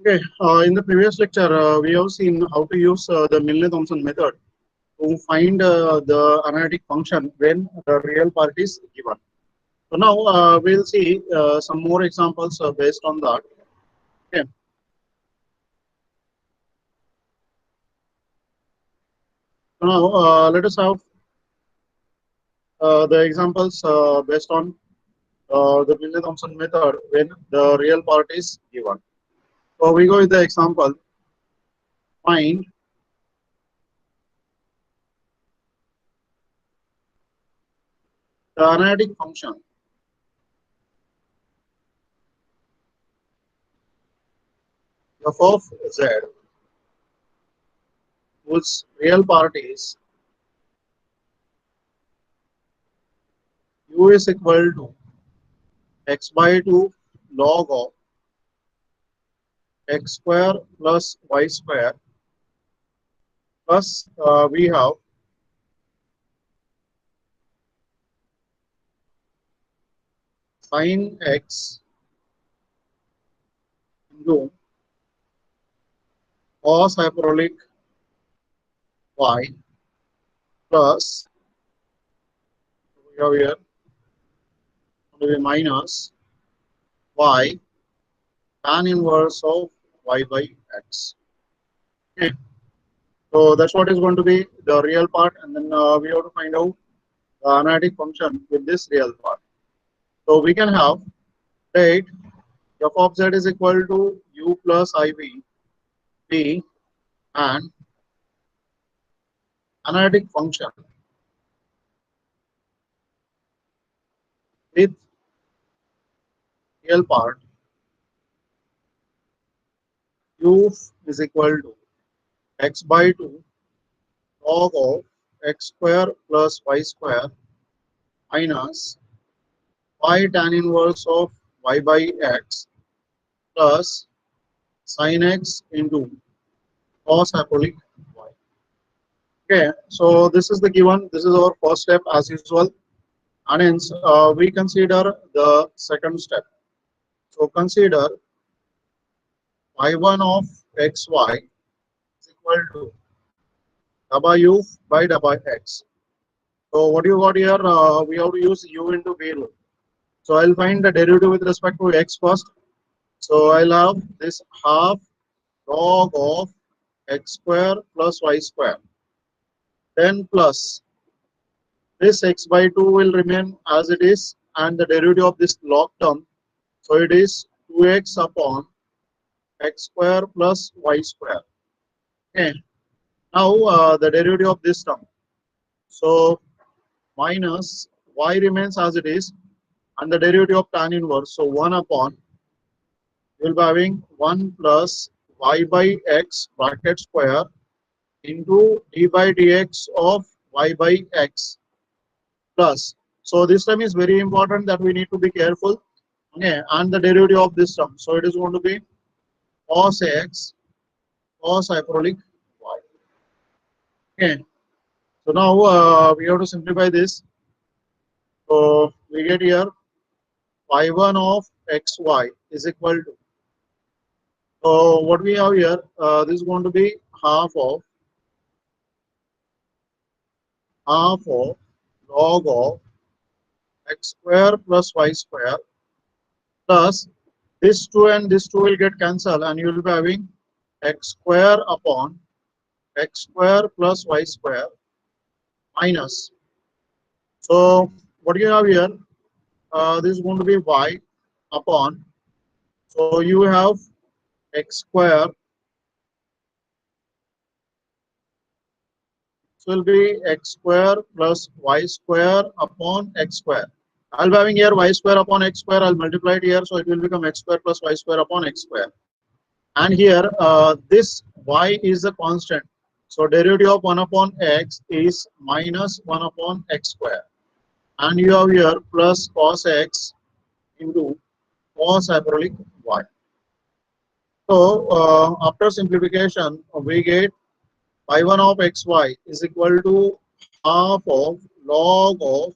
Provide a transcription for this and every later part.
Okay, in the previous lecture, we have seen how to use the Milne-Thompson method to find the analytic function when the real part is given. So now we'll see some more examples based on that. Okay. So now let us have the examples based on the Milne-Thompson method when the real part is given. So we go with the example. Find the analytic function f of z whose real part is u is equal to x by 2 log of x square plus y square plus we have sin x into cos hyperbolic y plus we have here going to be minus y tan inverse of y by x. Okay. So that's what is going to be the real part, and then we have to find out the analytic function with this real part. So we can have that f of z is equal to u plus iv b and analytic function with real part u is equal to x by 2 log of x square plus y square minus y tan inverse of y by x plus sin x into cos hyperbolic y. Okay, so this is the given. This is our first step as usual, and hence we consider the second step. So consider y1 of xy is equal to w by w x. So what you got here? We have to use u into v rule. So I'll find the derivative with respect to x first. So I'll have this half log of x square plus y square. Then plus this x by 2 will remain as it is, and the derivative of this log term. So it is 2x upon x square plus y square. Okay. Now the derivative of this term. So minus y remains as it is, and the derivative of tan inverse. So 1 upon, you will be having 1 plus y by x bracket square into d by dx of y by x plus. So this term is very important that we need to be careful. Okay, and the derivative of this term. So it is going to be cos x cos hyperbolic y. Okay. So now we have to simplify this. So we get here y1 of xy is equal to. So what we have here, this is going to be half of log of x square plus y square plus this 2 and this 2 will get cancelled, and you will be having x square upon x square plus y square minus. So what you have here, this is going to be y upon. So you have x square. So will be x square plus y square upon x square. I'll be having here y square upon x square. I'll multiply it here, so it will become x square plus y square upon x square. And here this y is a constant. So derivative of 1 upon x is minus 1 upon x square. And you have here plus cos x into cos hyperbolic y. So after simplification, we get y1 of xy is equal to half of log of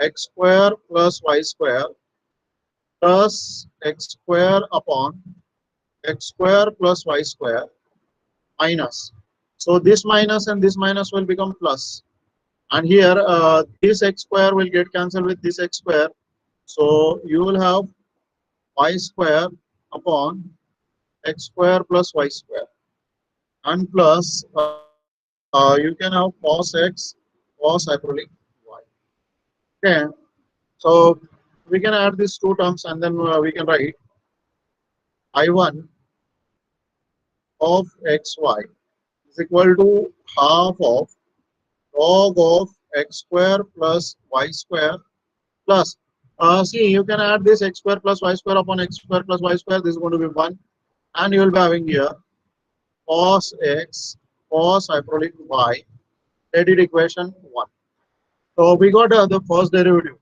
x square plus y square plus x square upon x square plus y square minus. So this minus and this minus will become plus. And here this x square will get cancelled with this x square. So you will have y square upon x square plus y square. And plus you can have cos x cos hyperbolic y. Okay. So we can add these two terms and then we can write I1 of xy is equal to half of log of x square plus y square plus see, you can add this x square plus y square upon x square plus y square. This is going to be 1, and you will be having here cos x cos hyperbolic y. Let it equation 1. So we got the first derivative.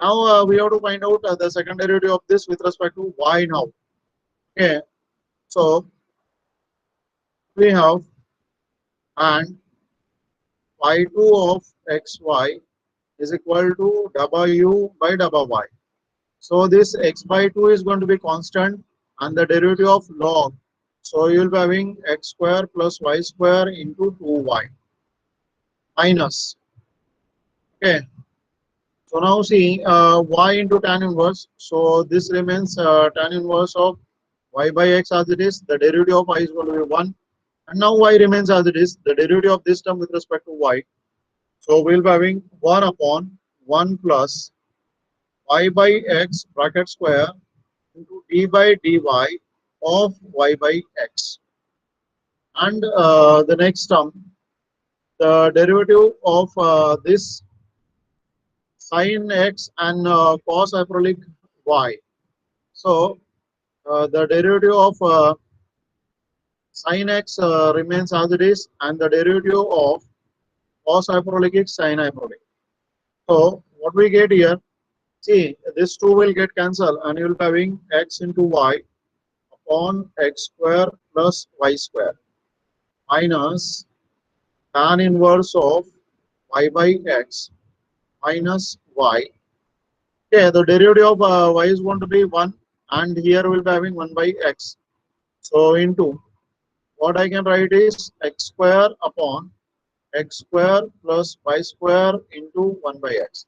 Now we have to find out the second derivative of this with respect to y now. Okay, so we have and y2 of xy is equal to w by w. So this x by 2 is going to be constant and the derivative of log. So you will be having x square plus y square into 2y minus. Okay. So now see y into tan inverse. So this remains tan inverse of y by x as it is. The derivative of y is going to be 1. And now y remains as it is. The derivative of this term with respect to y. So we'll be having 1 upon 1 plus y by x bracket square into d by dy of y by x. And the next term, the derivative of this sin x and cos hyperbolic y. So the derivative of sin x remains as it is, and the derivative of cos hyperbolic is sin hyperbolic. So what we get here, see, this 2 will get cancelled and you will be having x into y upon x square plus y square minus tan inverse of y by x minus y. Okay, the derivative of y is going to be 1 and here we'll be having 1 by x. So into what I can write is x square upon x square plus y square into 1 by x.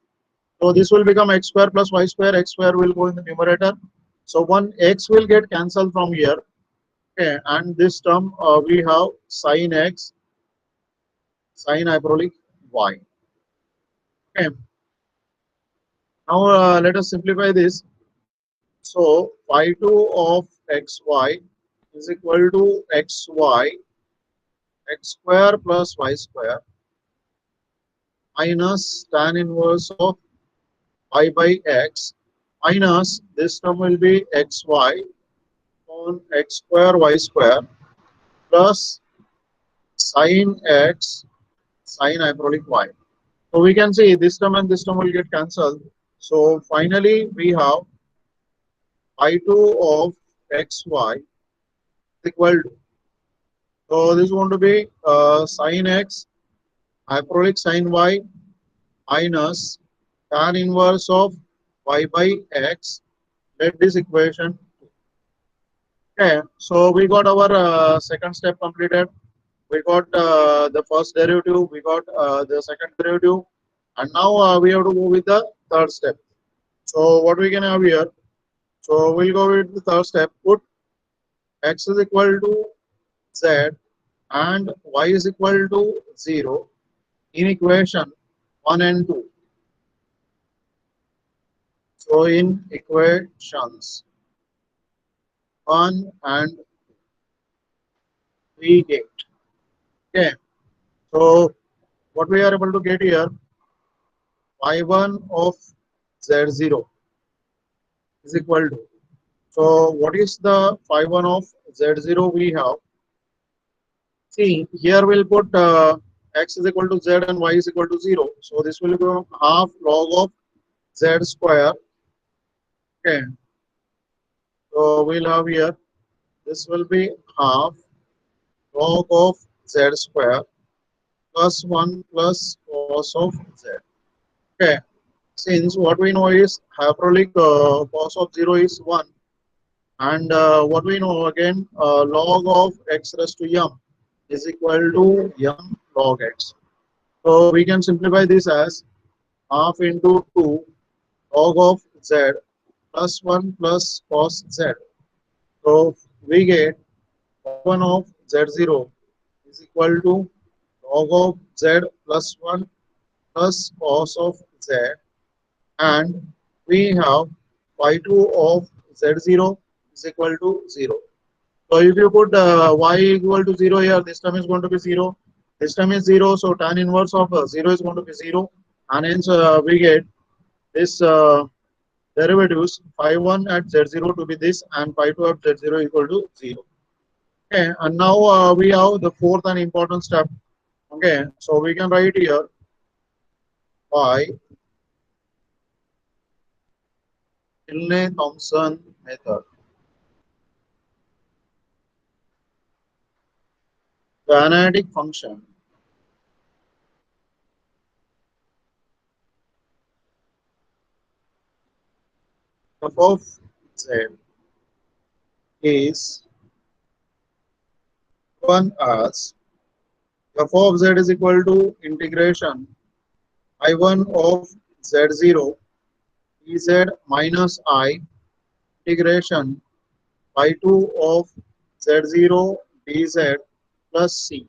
So this will become x square plus y square, x square will go in the numerator. So one x will get cancelled from here. Okay, and this term we have sin x, sin hyperbolic y. Okay. Now let us simplify this. So phi2 of xy is equal to xy x square plus y square minus tan inverse of y by x minus this term will be xy on x square y square plus sin x sin hyperbolic y. So we can see this term and this term will get cancelled. So finally we have I2 of xy equal to, so this is going to be sin x hyperbolic sin y minus tan inverse of y by x. Let this equation. Okay, so we got our second step completed. We got the first derivative, we got the second derivative, and now we have to move with the third step. So what we can have here, so we'll go with the third step. Put x is equal to z and y is equal to 0 in equation 1 and 2. So in equations 1 and we get. Okay. So what we are able to get here, y1 of z0 is equal to. So what is the y1 of z0 we have? See, here we'll put x is equal to z and y is equal to 0. So this will become half log of z square. Okay. So we'll have here, this will be half log of z square plus 1 plus cos of z. Okay. Since what we know is hyperbolic cos of 0 is 1. And what we know again, log of x raised to m is equal to m log x. So we can simplify this as half into 2 log of z plus 1 plus cos z. So we get log 1 of z0 is equal to log of z plus 1 plus cos of z, and we have y2 of z0 is equal to 0. So if you put y equal to 0 here, this term is going to be 0. This term is 0, so tan inverse of 0 is going to be 0. And hence we get this derivatives phi1 at z0 to be this and phi2 at z0 equal to 0. Okay, and now we have the fourth and important step. Okay, so we can write here by Milne-Thompson method. The analytic function f of z is one as f of z is equal to integration I1 of z0 dz minus I integration y2 of z0 dz plus c.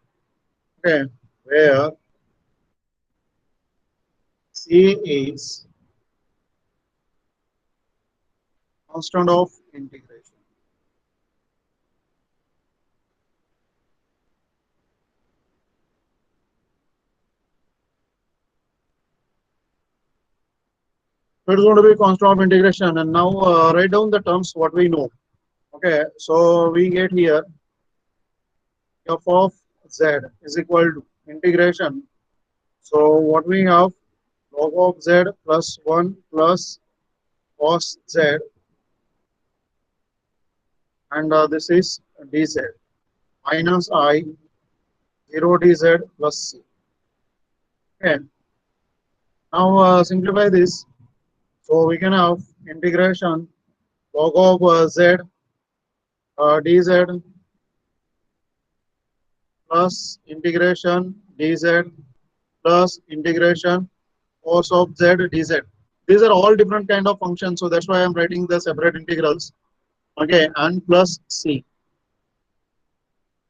Okay, where c is constant of integration. So it is going to be constant of integration. And now write down the terms what we know. Okay, so we get here f of z is equal to integration. So what we have log of z plus 1 plus cos z, and this is dz minus I 0 dz plus c. Okay, now simplify this. So we can have integration log of z dz plus integration dz plus integration cos of z dz. These are all different kind of functions, so that's why I'm writing the separate integrals. Okay, and plus c.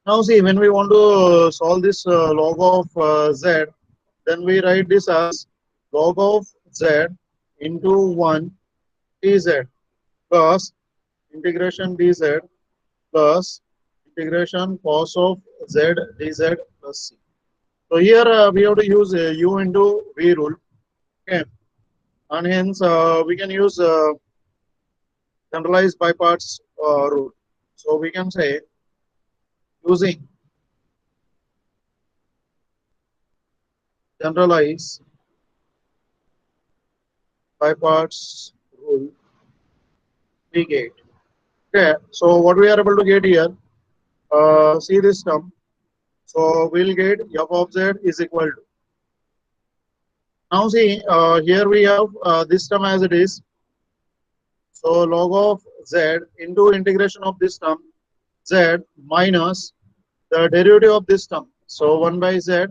Now see, when we want to solve this log of z, then we write this as log of z into 1 dz plus integration dz plus integration cos of z dz plus c. So here we have to use u into v rule. Okay, and hence we can use generalized by parts rule. So we can say using generalized by parts rule we get. Okay, so what we are able to get here, see this term. So we'll get f of z is equal to. Now see, here we have this term as it is. So log of z into integration of this term z minus the derivative of this term. So 1 by z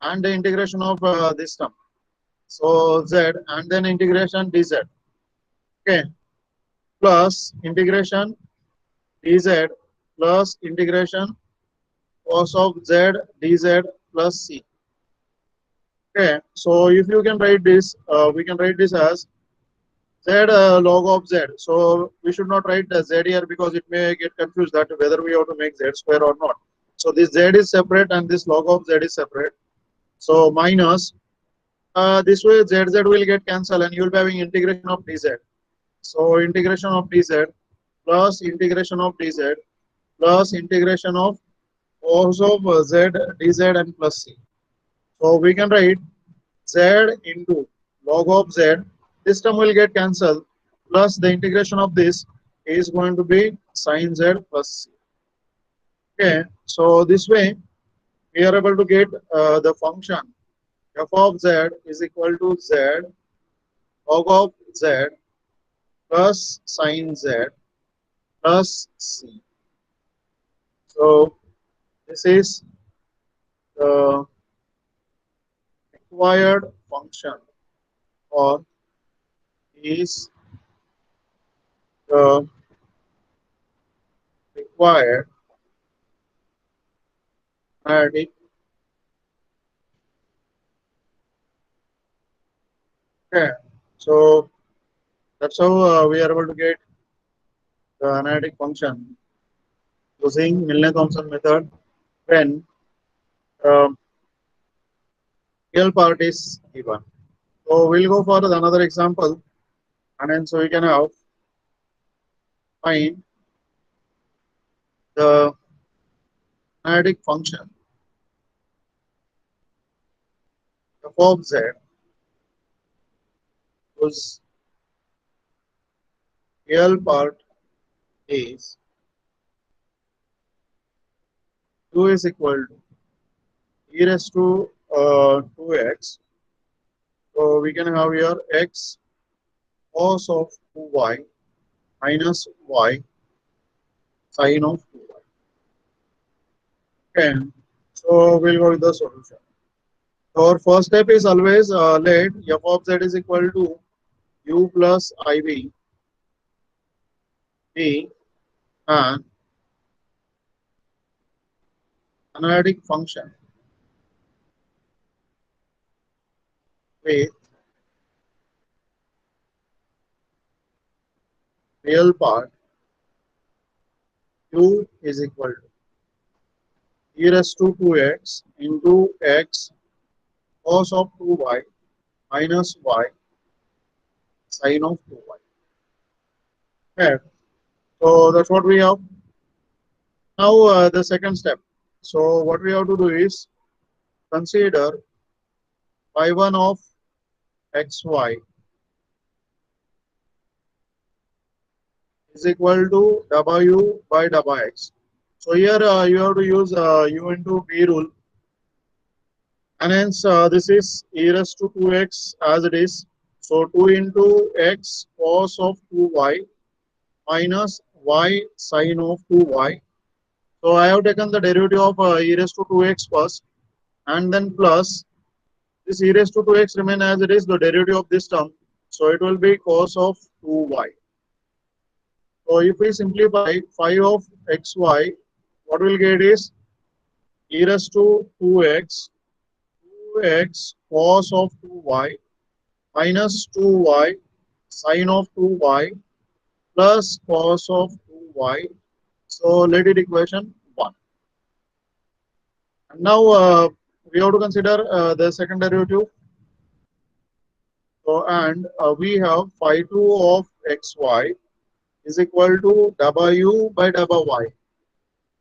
and the integration of this term. So z and then integration dz. Okay, plus integration dz plus integration cos of z dz plus c. Okay, so if you can write this, we can write this as z log of z. So we should not write the z here because it may get confused that whether we have to make z square or not. So this z is separate and this log of z is separate. So minus this way z will get cancelled and you will be having integration of dz. So integration of dz plus integration of dz plus integration of cos of z dz and plus c. So we can write z into log of z. This term will get cancelled plus the integration of this is going to be sin z plus c. Okay, so this way we are able to get the function f of z is equal to z log of z plus sin z plus c. So this is the required function, or is the required analytic. Okay. So that's how we are able to get the analytic function using Milne-Thompson method when um, real part is given. So we'll go for another example, and then so we can have find the analytic function f of z whose real part is u is equal to e raised to 2x. So we can have here x cos of 2y minus y sin of 2y. Okay. So we'll go with the solution. So our first step is always let f of z is equal to u plus iv be an analytic function with real part u is equal to e raised to 2x into x cos of 2y minus y sin of 2y. Okay. So that's what we have. Now the second step. So what we have to do is consider y1 of xy is equal to w by wx. So here you have to use u into v rule, and hence this is e raised to 2x as it is. So 2 into x cos of 2y minus y sin of 2y. So I have taken the derivative of e raised to 2x first, and then plus this e raised to 2x remain as it is, the derivative of this term. So it will be cos of 2y. So if we simplify 5 of xy, what we'll get is e raised to 2x cos of 2y minus 2y sin of 2y plus cos of 2y. So let it equation 1. And now we have to consider the second derivative. So and we have phi 2 of xy is equal to w by wy.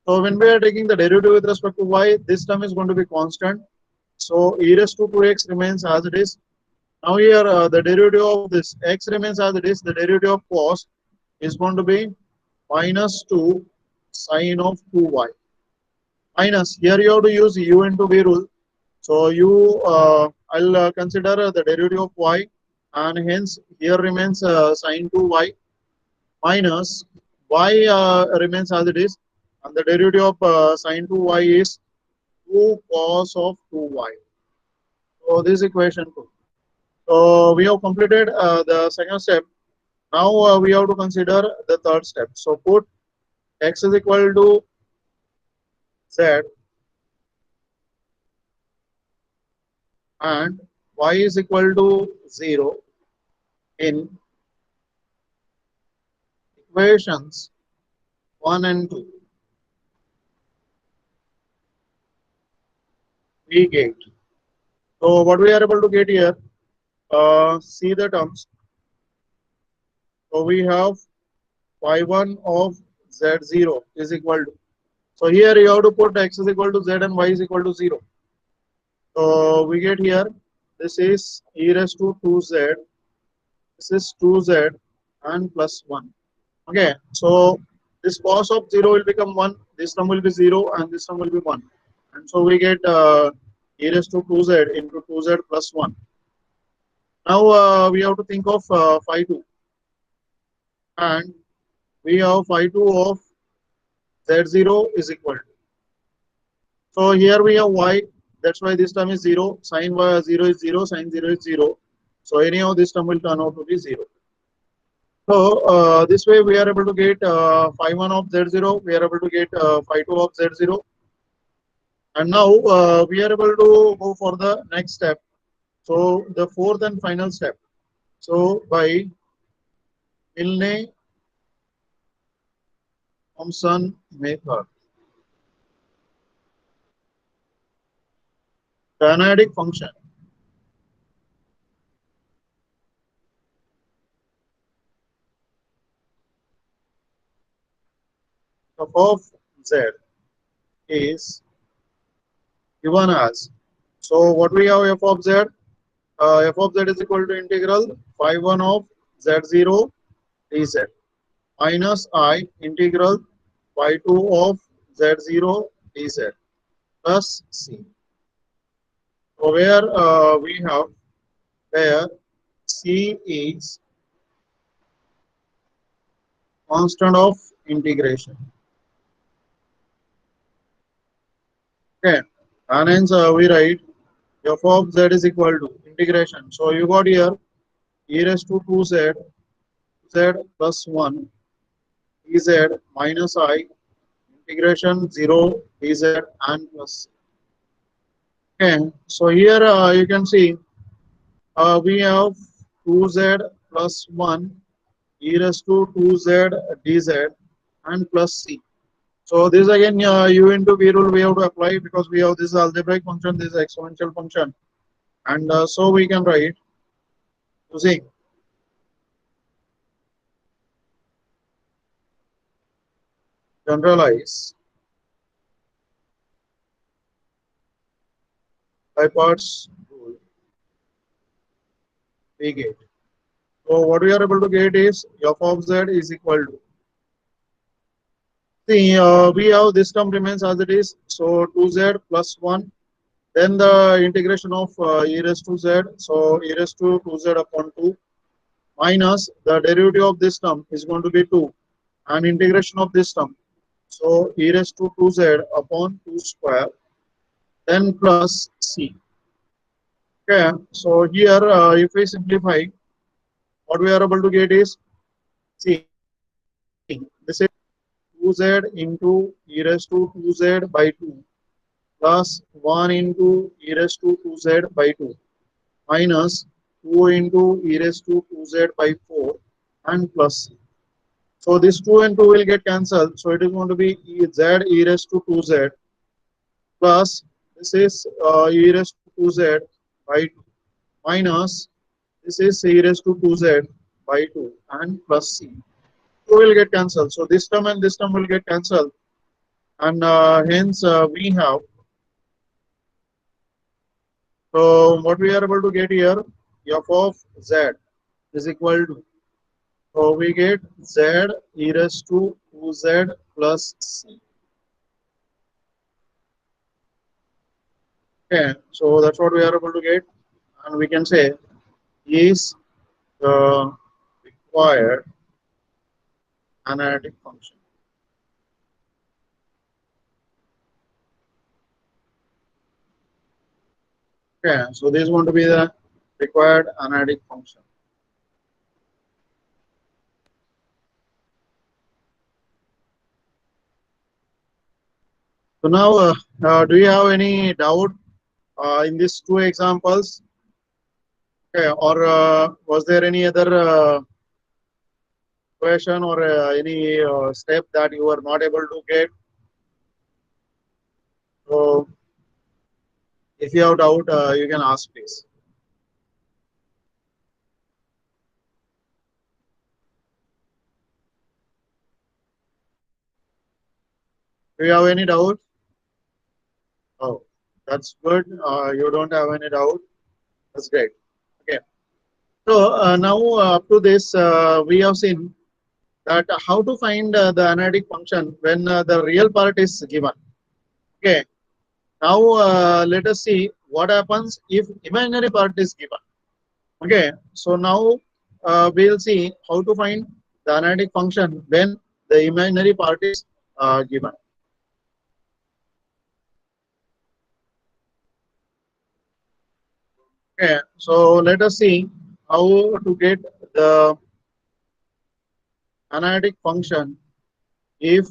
So when we are taking the derivative with respect to y, this term is going to be constant. So e raised to 2x remains as it is. Now here the derivative of this x remains as it is. The derivative of cos is going to be minus 2 sin of 2y. Minus, here you have to use u into v rule. So I'll consider the derivative of y, and hence here remains sin 2y minus y remains as it is, and the derivative of sin 2y is 2 cos of 2y. So this is equation 2. So we have completed the second step. Now we have to consider the third step. So put x is equal to z and y is equal to 0 in equations 1 and 2. We get. So what we are able to get here, see the terms. So we have y1 of z0 is equal to. So here you have to put x is equal to z and y is equal to 0. So we get here, this is e raised to 2z, this is 2z and plus 1. Okay, so this cos of 0 will become 1, this term will be 0 and this term will be 1. And so we get e raised to 2z into 2z plus 1. Now we have to think of phi 2. And we have phi2 of z0 is equal to. So here we have y, that's why this term is 0, sine 0 is 0, sine 0 is 0. So anyhow this term will turn out to be 0. So this way we are able to get phi1 of z0, we are able to get phi2 of z0. And now we are able to go for the next step. So the fourth and final step. So by Milne-Thompson method, the analytic function of z is given as. So what we have f of z? F of z is equal to integral phi1 of z0 dz minus I integral phi2 of z0 dz plus c. So where we have where c is constant of integration. Okay, and hence we write f of z is equal to integration. So you got here e raised to 2z z plus 1 dz minus I integration 0 dz and plus. Okay, so here you can see we have 2z plus 1 e raised to 2z dz and plus c. So this again u into v rule we have to apply because we have this algebraic function, this exponential function, and so we can write using generalize by parts rule we get. So what we are able to get is f of z is equal to, see we have this term remains as it is, so 2z plus 1, then the integration of e raised to z, so e raised to 2z upon 2 minus the derivative of this term is going to be 2 and integration of this term, so e raised to 2z upon 2 square, then plus c. Okay, so here if we simplify, what we are able to get is, see, this is 2z into e raised to 2z by 2 plus 1 into e raised to 2z by 2 minus 2 into e raised to 2z by 4 and plus c. So this 2 and 2 will get cancelled. So it is going to be z e raised to 2z plus this is e raised to 2z by 2 minus this is e raised to 2z by 2 and plus c. 2 will get cancelled. So this term and this term will get cancelled, and hence we have. So what we are able to get here, f of z is equal to, so we get z e raised to 2z plus c. Okay, so that's what we are able to get, and we can say is the required analytic function. Okay, so this is going to be the required analytic function. So now, do you have any doubt in these two examples? Okay, or was there any other question or any step that you were not able to get? So, if you have doubt, you can ask, please. Do you have any doubt? Oh, that's good. You don't have any doubt. That's great. Okay. So now up to this, we have seen that how to find the analytic function when the real part is given. Okay. Now let us see what happens if imaginary part is given. Okay. So now we'll see how to find the analytic function when the imaginary part is given. Okay, so let us see how to get the analytic function if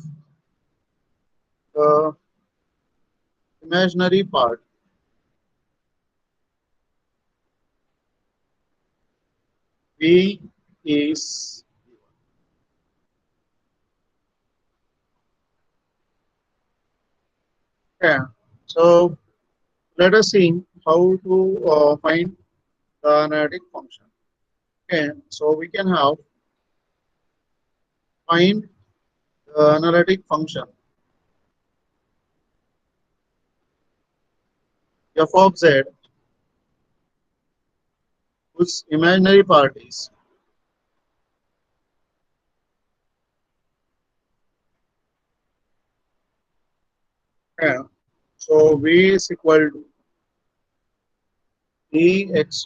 the imaginary part V is okay. So let us see how to find the analytic function. Okay, so we can have find the analytic function f of z whose imaginary part is okay. So v is equal to dx.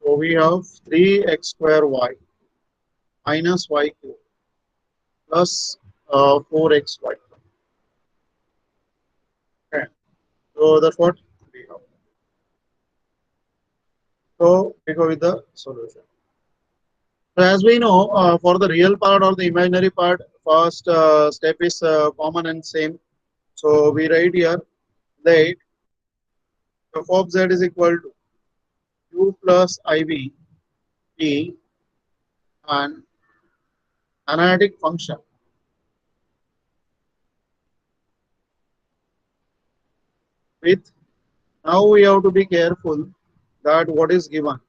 So we have 3x square y minus y cube plus 4xy. Okay. So that's what we have. So we go with the solution. So as we know, for the real part or the imaginary part, first step is common and same. So we write here that f of z is equal to u plus iv t and analytic function with, now we have to be careful that what is given.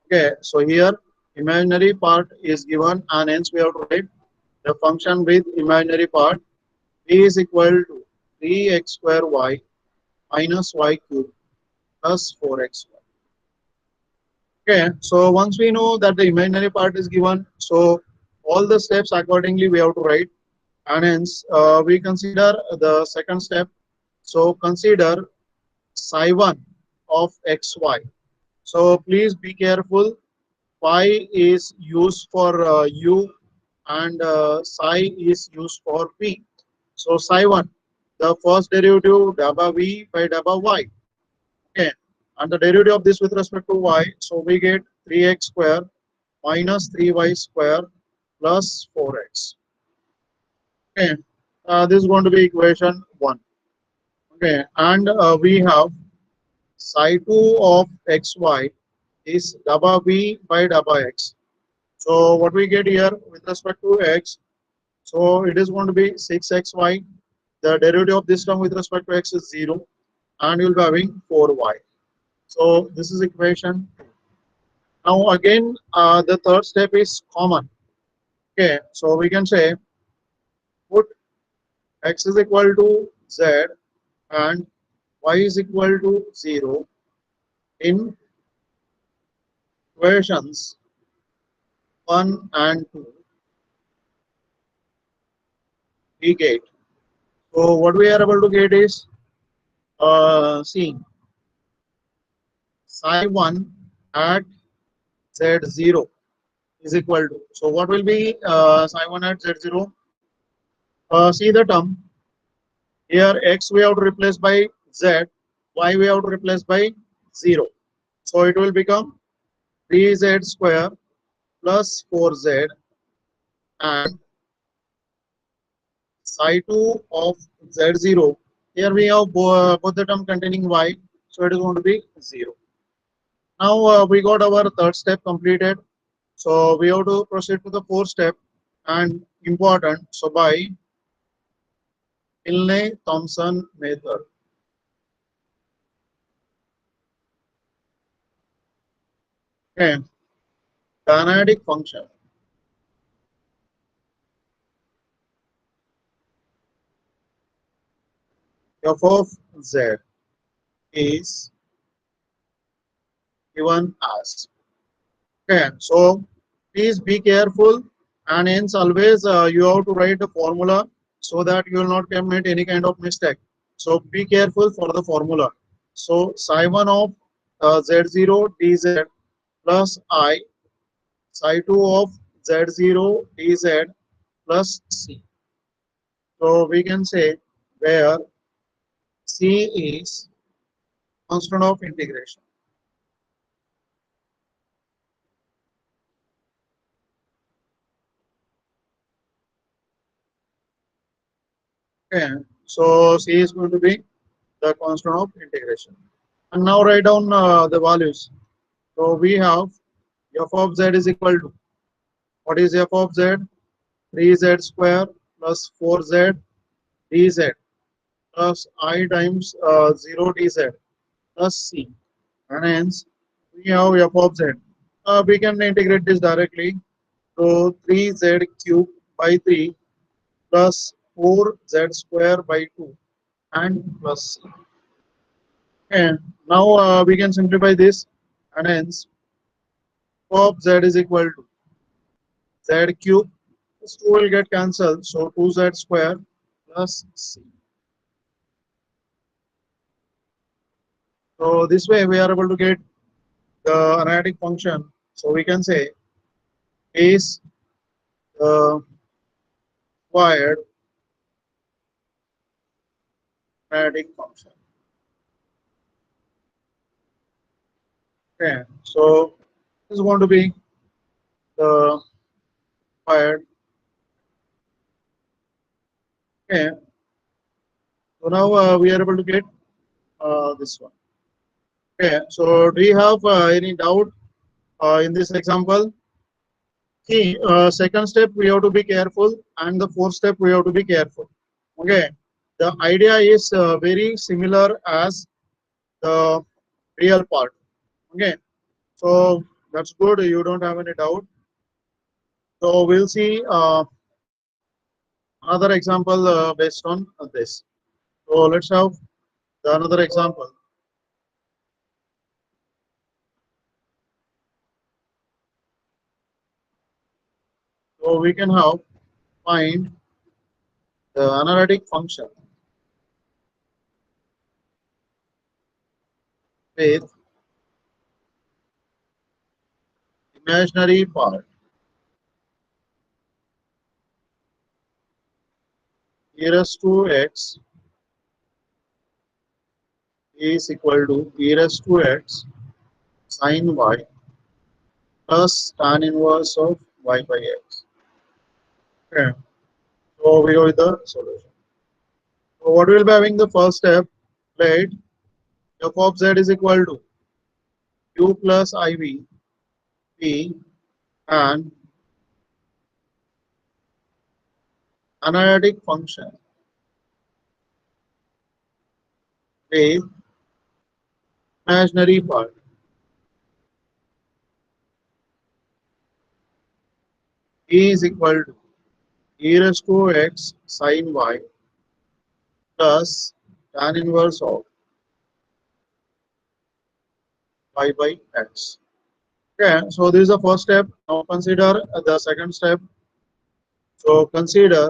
Okay, so here imaginary part is given and hence we have to write the function with imaginary part v is equal to 3x square y minus y cube plus 4xy. Okay, so once we know that the imaginary part is given, so all the steps accordingly we have to write, and hence we consider the second step. So consider psi1 of xy. So please be careful. Phi is used for u and psi is used for p. So psi1, the first derivative dabba v by dabba y. Okay, and the derivative of this with respect to y, so we get 3x square minus 3y square plus 4x. Okay, this is going to be equation 1. Okay, and we have psi2 of xy is dabba v by dabba x. So what we get here with respect to x, so it is going to be 6xy. The derivative of this term with respect to x is 0, and you'll be having 4y. So this is equation 2. Now again, the third step is common. Okay, so we can say put x is equal to z and y is equal to 0 in equations 1 and 2. We get. So what we are able to get is see psi1 at z0 is equal to. So what will be psi1 at z0? See the term here, x we have to replace by z, y we have to replace by 0. So it will become 3z square plus 4z and psi2 of z0. Here we have both the term containing y, so it is going to be 0. Now we got our third step completed. So we have to proceed to the fourth step and important. So by Milne-Thompson method. Okay, the analytic function f of z is given as. Okay, so please be careful and hence always you have to write the formula so that you will not commit any kind of mistake. So be careful for the formula. So psi1 of z0 dz plus I psi2 of z0 dz plus c. So we can say where c is constant of integration. Okay, so c is going to be the constant of integration. And now write down the values. So we have f of z is equal to, what is f of z? 3z square plus 4z dz plus I times 0 dz plus c. And hence we have f of z. We can integrate this directly. So 3z cube by 3 plus 4z square by 2 and plus c. And now we can simplify this, and hence f of z is equal to z cube. This 2 will get cancelled, so 2z square plus c. So this way we are able to get the analytic function. So we can say is the required analytic function. Okay, so this is going to be the required. Okay, so now we are able to get this one. Okay, so do you have any doubt in this example? See, second step we have to be careful, and the fourth step we have to be careful. Okay, the idea is very similar as the real part. Okay, so that's good. You don't have any doubt. So we'll see another example based on this. So let's have the another example. So we can have find the analytic function with imaginary part e raised to x is equal to e raised to x sin y plus tan inverse of y by x. Okay. So we go with the solution. So what we'll be having the first step, right? F of z is equal to u plus iv p and analytic function with imaginary part is equal to e raised to x sin y plus tan inverse of y by x. Okay, so this is the first step. Now consider the second step. So consider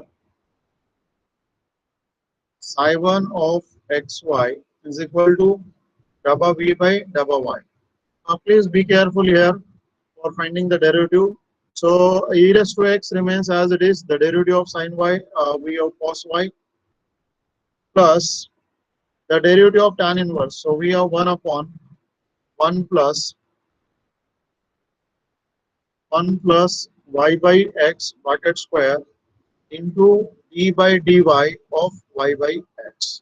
psi1 of xy is equal to dabba v by dabba y. Now please be careful here for finding the derivative. So e raised to x remains as it is. The derivative of sin y, v of cos y plus the derivative of tan inverse. So we have 1 upon 1 plus 1 plus y by x bracket square into d by dy of y by x.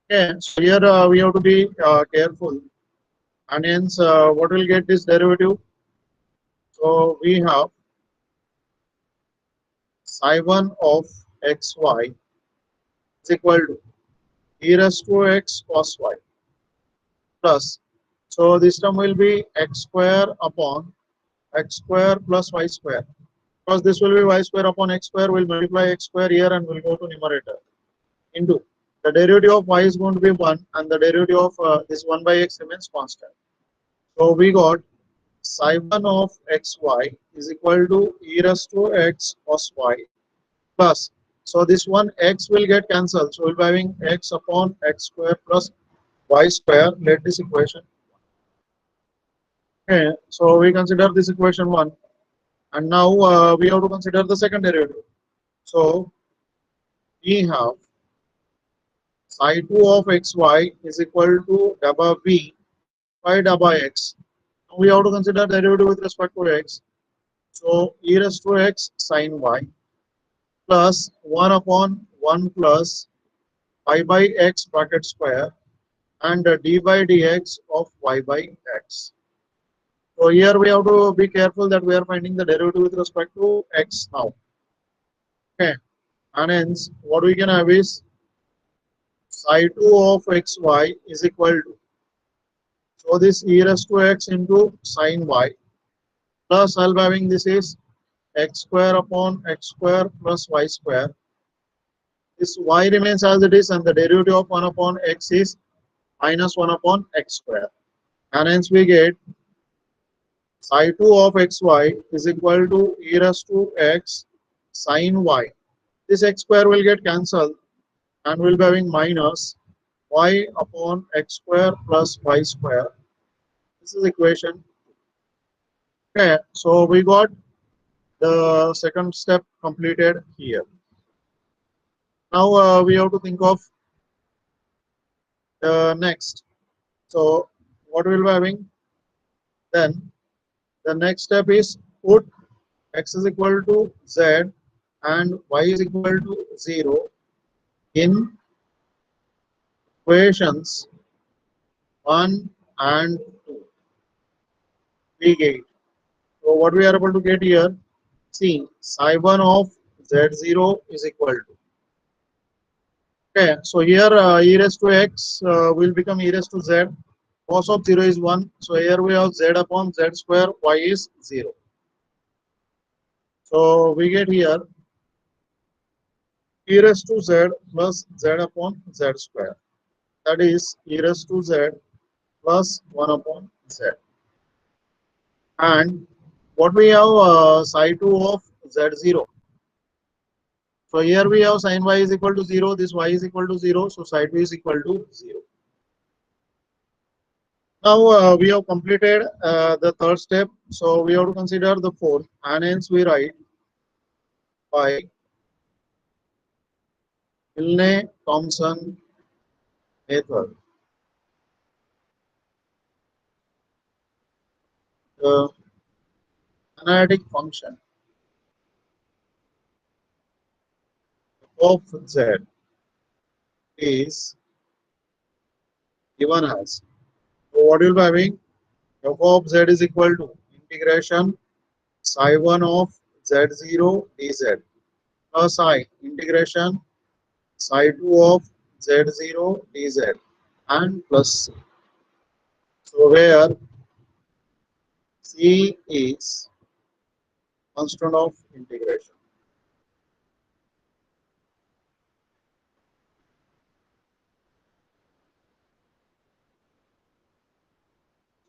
Okay, so here we have to be careful, and hence what will get this derivative? So we have psi1 of xy is equal to e raised to x cos y plus, so this term will be x square upon x square plus y square, because this will be y square upon x square, will multiply x square here and will go to numerator, into the derivative of y is going to be 1 and the derivative of this 1 by x remains constant. So we got psi1 of xy is equal to e raised to x cos y plus, so this one x will get cancelled, so we'll be having x upon x square plus y square. Let this equation. Okay, so we consider this equation 1. And now we have to consider the second derivative. So we have psi 2 of xy is equal to dabba v by dabba x. Now we have to consider derivative with respect to x. So e raised to x sine y plus 1 upon 1 plus y by x bracket square and d by dx of y by x. So here we have to be careful that we are finding the derivative with respect to x now. Okay, and hence what we can have is psi 2 of xy is equal to, so this e raised to x into sine y plus I'll be having this is x square upon x square plus y square. This y remains as it is and the derivative of 1 upon x is minus 1 upon x square. And hence we get psi 2 of xy is equal to e raised to x sine y. This x square will get cancelled and we'll be having minus y upon x square plus y square. This is equation. Okay, so we got the second step completed here. Now we have to think of the next. So what we'll be having then, the next step is put x is equal to z and y is equal to 0 in equations 1 and 2. We get. So what we are able to get here, see psi 1 of z0 is equal to. Okay, so here e raised to x will become e raised to z. Cos of 0 is 1. So here we have z upon z square, y is 0. So we get here e raised to z plus z upon z square. That is e raised to z plus 1 upon z. And what we have psi 2 of z0. So here we have sin y is equal to 0, this y is equal to 0, so psi 2 is equal to 0. Now we have completed the third step, so we have to consider the fourth, and hence we write by Milne-Thompson method. The analytic function of z is given as, so what you will be having, f of z is equal to integration psi 1 of z0 dz plus I integration psi 2 of z0 dz and plus c. So where c is constant of integration.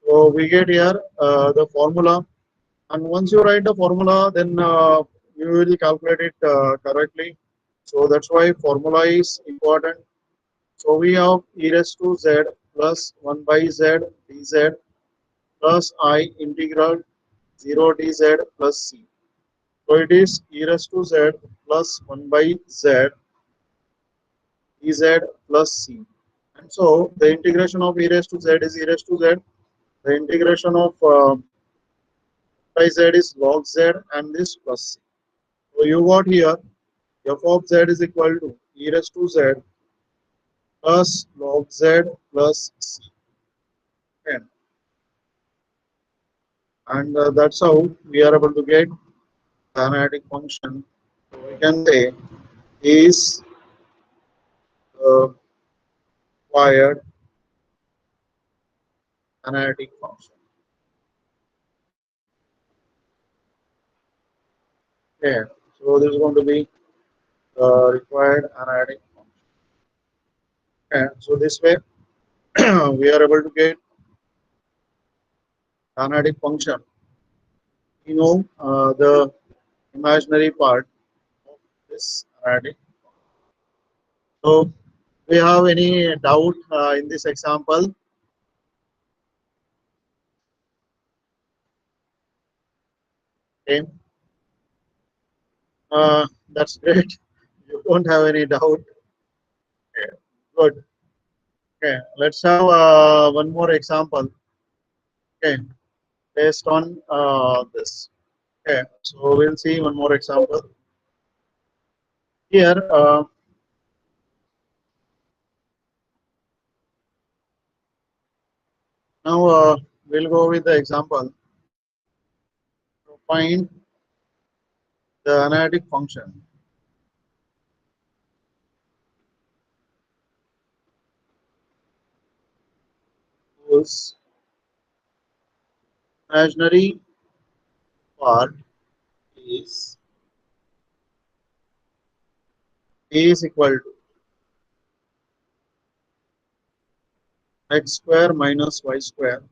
So we get here the formula, and once you write the formula, then you will calculate it correctly. So that's why formula is important. So we have e raised to z plus 1 by z dz plus I integral 0 dz plus c. So it is e raised to z plus 1 by z dz plus c. And so the integration of e raised to z is e raised to z. The integration of by z is log z and this plus c. So you got here f of z is equal to e raised to z plus log z plus c. Okay. And that's how we are able to get the analytic function. So we can say is required analytic function. Okay. So this is going to be required analytic function. Okay. So this way we are able to get analytic function. You know the imaginary part of this analytic. So do you have any doubt in this example? Okay. That's great. You don't have any doubt. Okay, good. Okay, let's have one more example. Okay, based on this. Okay, so we'll see one more example here. Now we'll go with the example to find the analytic function whose imaginary part is is equal to x square minus y square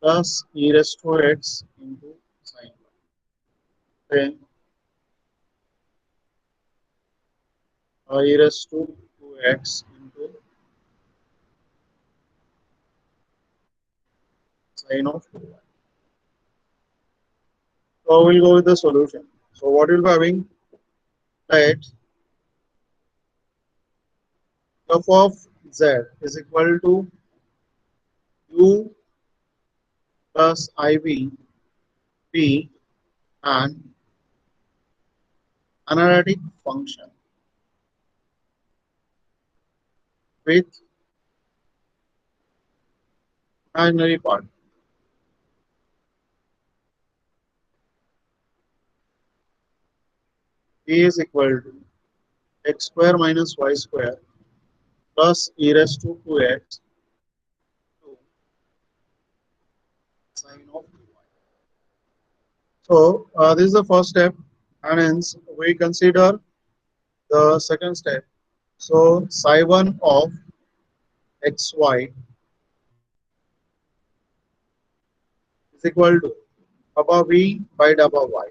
plus e raised to x into sin y. Then e raised to 2x into sin of 2y. So we'll go with the solution. So what we'll be having that f of z is equal to u plus iv p and analytic function with imaginary part. P is equal to x square minus y square plus e raised to 2x to sin of 2y. So this is the first step, and hence we consider the second step. So psi1 of xy is equal to above v by double y.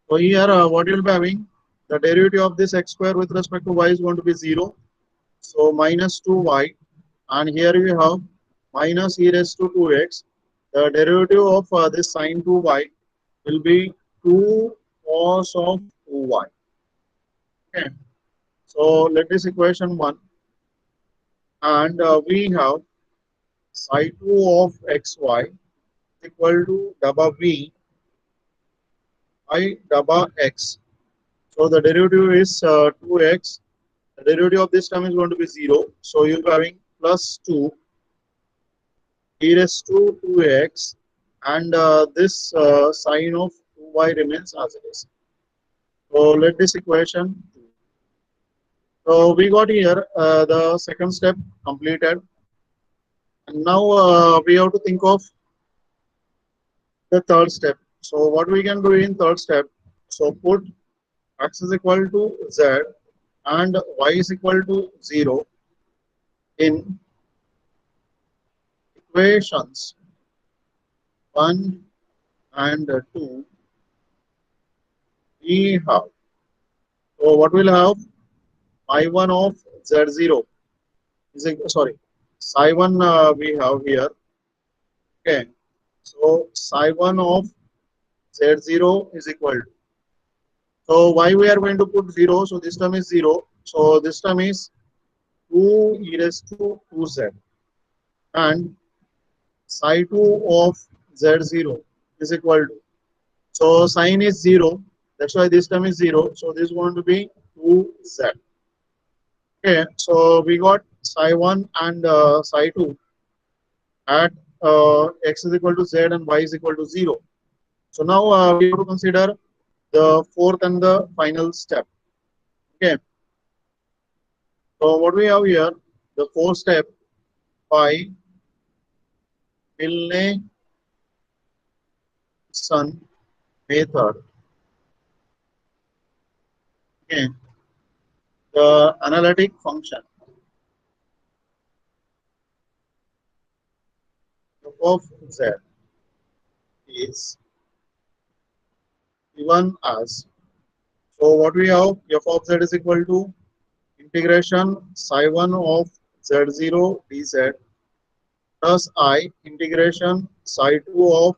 So here what you'll be having, the derivative of this x square with respect to y is going to be 0. So minus 2y, and here we have minus e raised to 2x. The derivative of this sine 2y will be 2 cos of 2y. Okay. So let this equation 1, and we have psi 2 of xy is equal to double v by double x. So the derivative is 2x. The derivative of this term is going to be 0. So you'll be having plus 2 e raised to 2x, and this sine of 2y remains as it is. So let this equation. So we got here the second step completed, and now we have to think of the third step. So what we can do in third step? So put x is equal to z and y is equal to 0 in equations 1 and 2. We have, so what we'll have, psi1 of z0 is sorry, psi1 we have here. Okay, so psi1 of z0 is equal to, so why we are going to put 0? So this term is 0. So this term is 2 e raised to 2z, and psi2 of z0 is equal to, so sine is 0. That's why this term is 0. So this is going to be 2z. Okay, so we got psi1 and psi2 at x is equal to z and y is equal to 0. So now we have to consider the fourth and the final step. Okay, so what we have here, the fourth step by Milne-Thompson method. Okay, the analytic function of z is given as, so what we have, f of z is equal to integration psi1 of z0 dz plus I integration psi2 of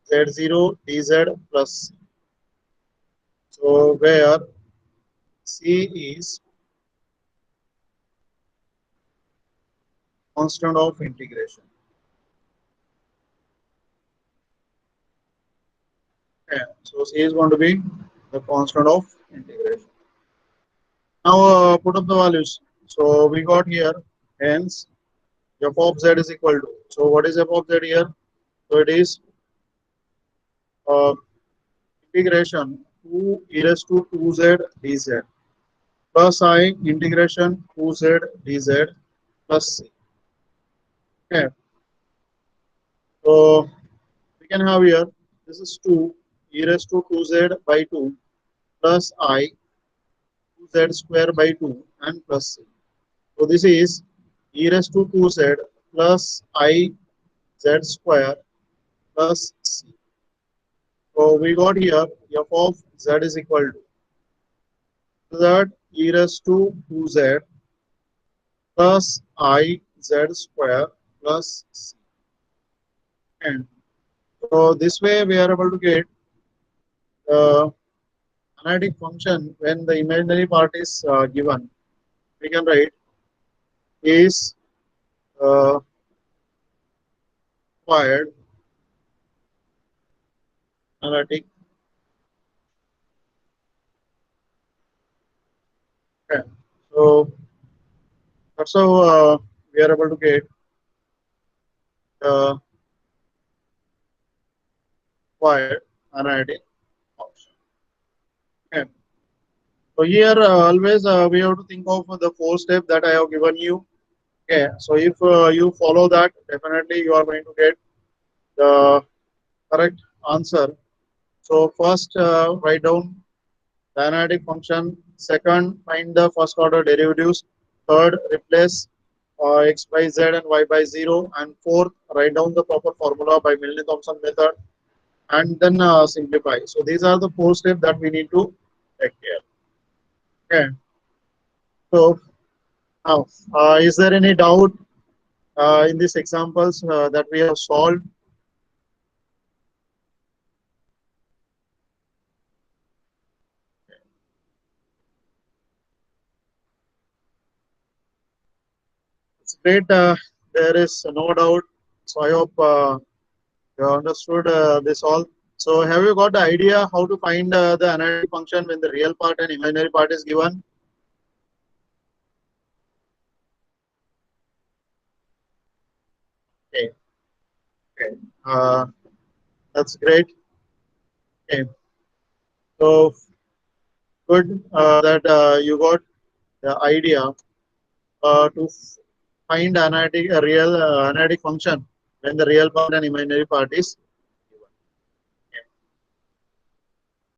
z0 dz plus c. So where c is constant of integration. Okay. So c is going to be the constant of integration. Now put up the values. So we got here hence f of z is equal to. So what is f of z here? So it is uh, integration 2 e raised to 2z dz plus I integration 2z dz plus c. Okay. So we can have here this is 2 e raised to 2z by 2 plus I 2z square by 2 and plus c. So this is e raised to 2z plus I z square plus c. So we got here f of z is equal to z e raised to 2z plus I z square plus c. And so this way we are able to get the analytic function when the imaginary part is given. We can write is required analytic. Okay. So that's how we are able to get the required analytic function. Okay. So here always we have to think of the 4 steps that I have given you. Okay. So if you follow that, definitely you are going to get the correct answer. So first write down the analytic function. Second, find the first order derivatives. Third, replace x by z and y by 0. And fourth, write down the proper formula by Milne-Thompson method and then simplify. So these are the 4 steps that we need to take care. Okay. So now, is there any doubt in these examples that we have solved? It's great. There is no doubt. So I hope you understood this all. So have you got the idea how to find the analytic function when the real part and imaginary part is given? Okay. Okay. That's great. Okay. So good that you got the idea to find analytic, a real analytic function when the real part and imaginary part is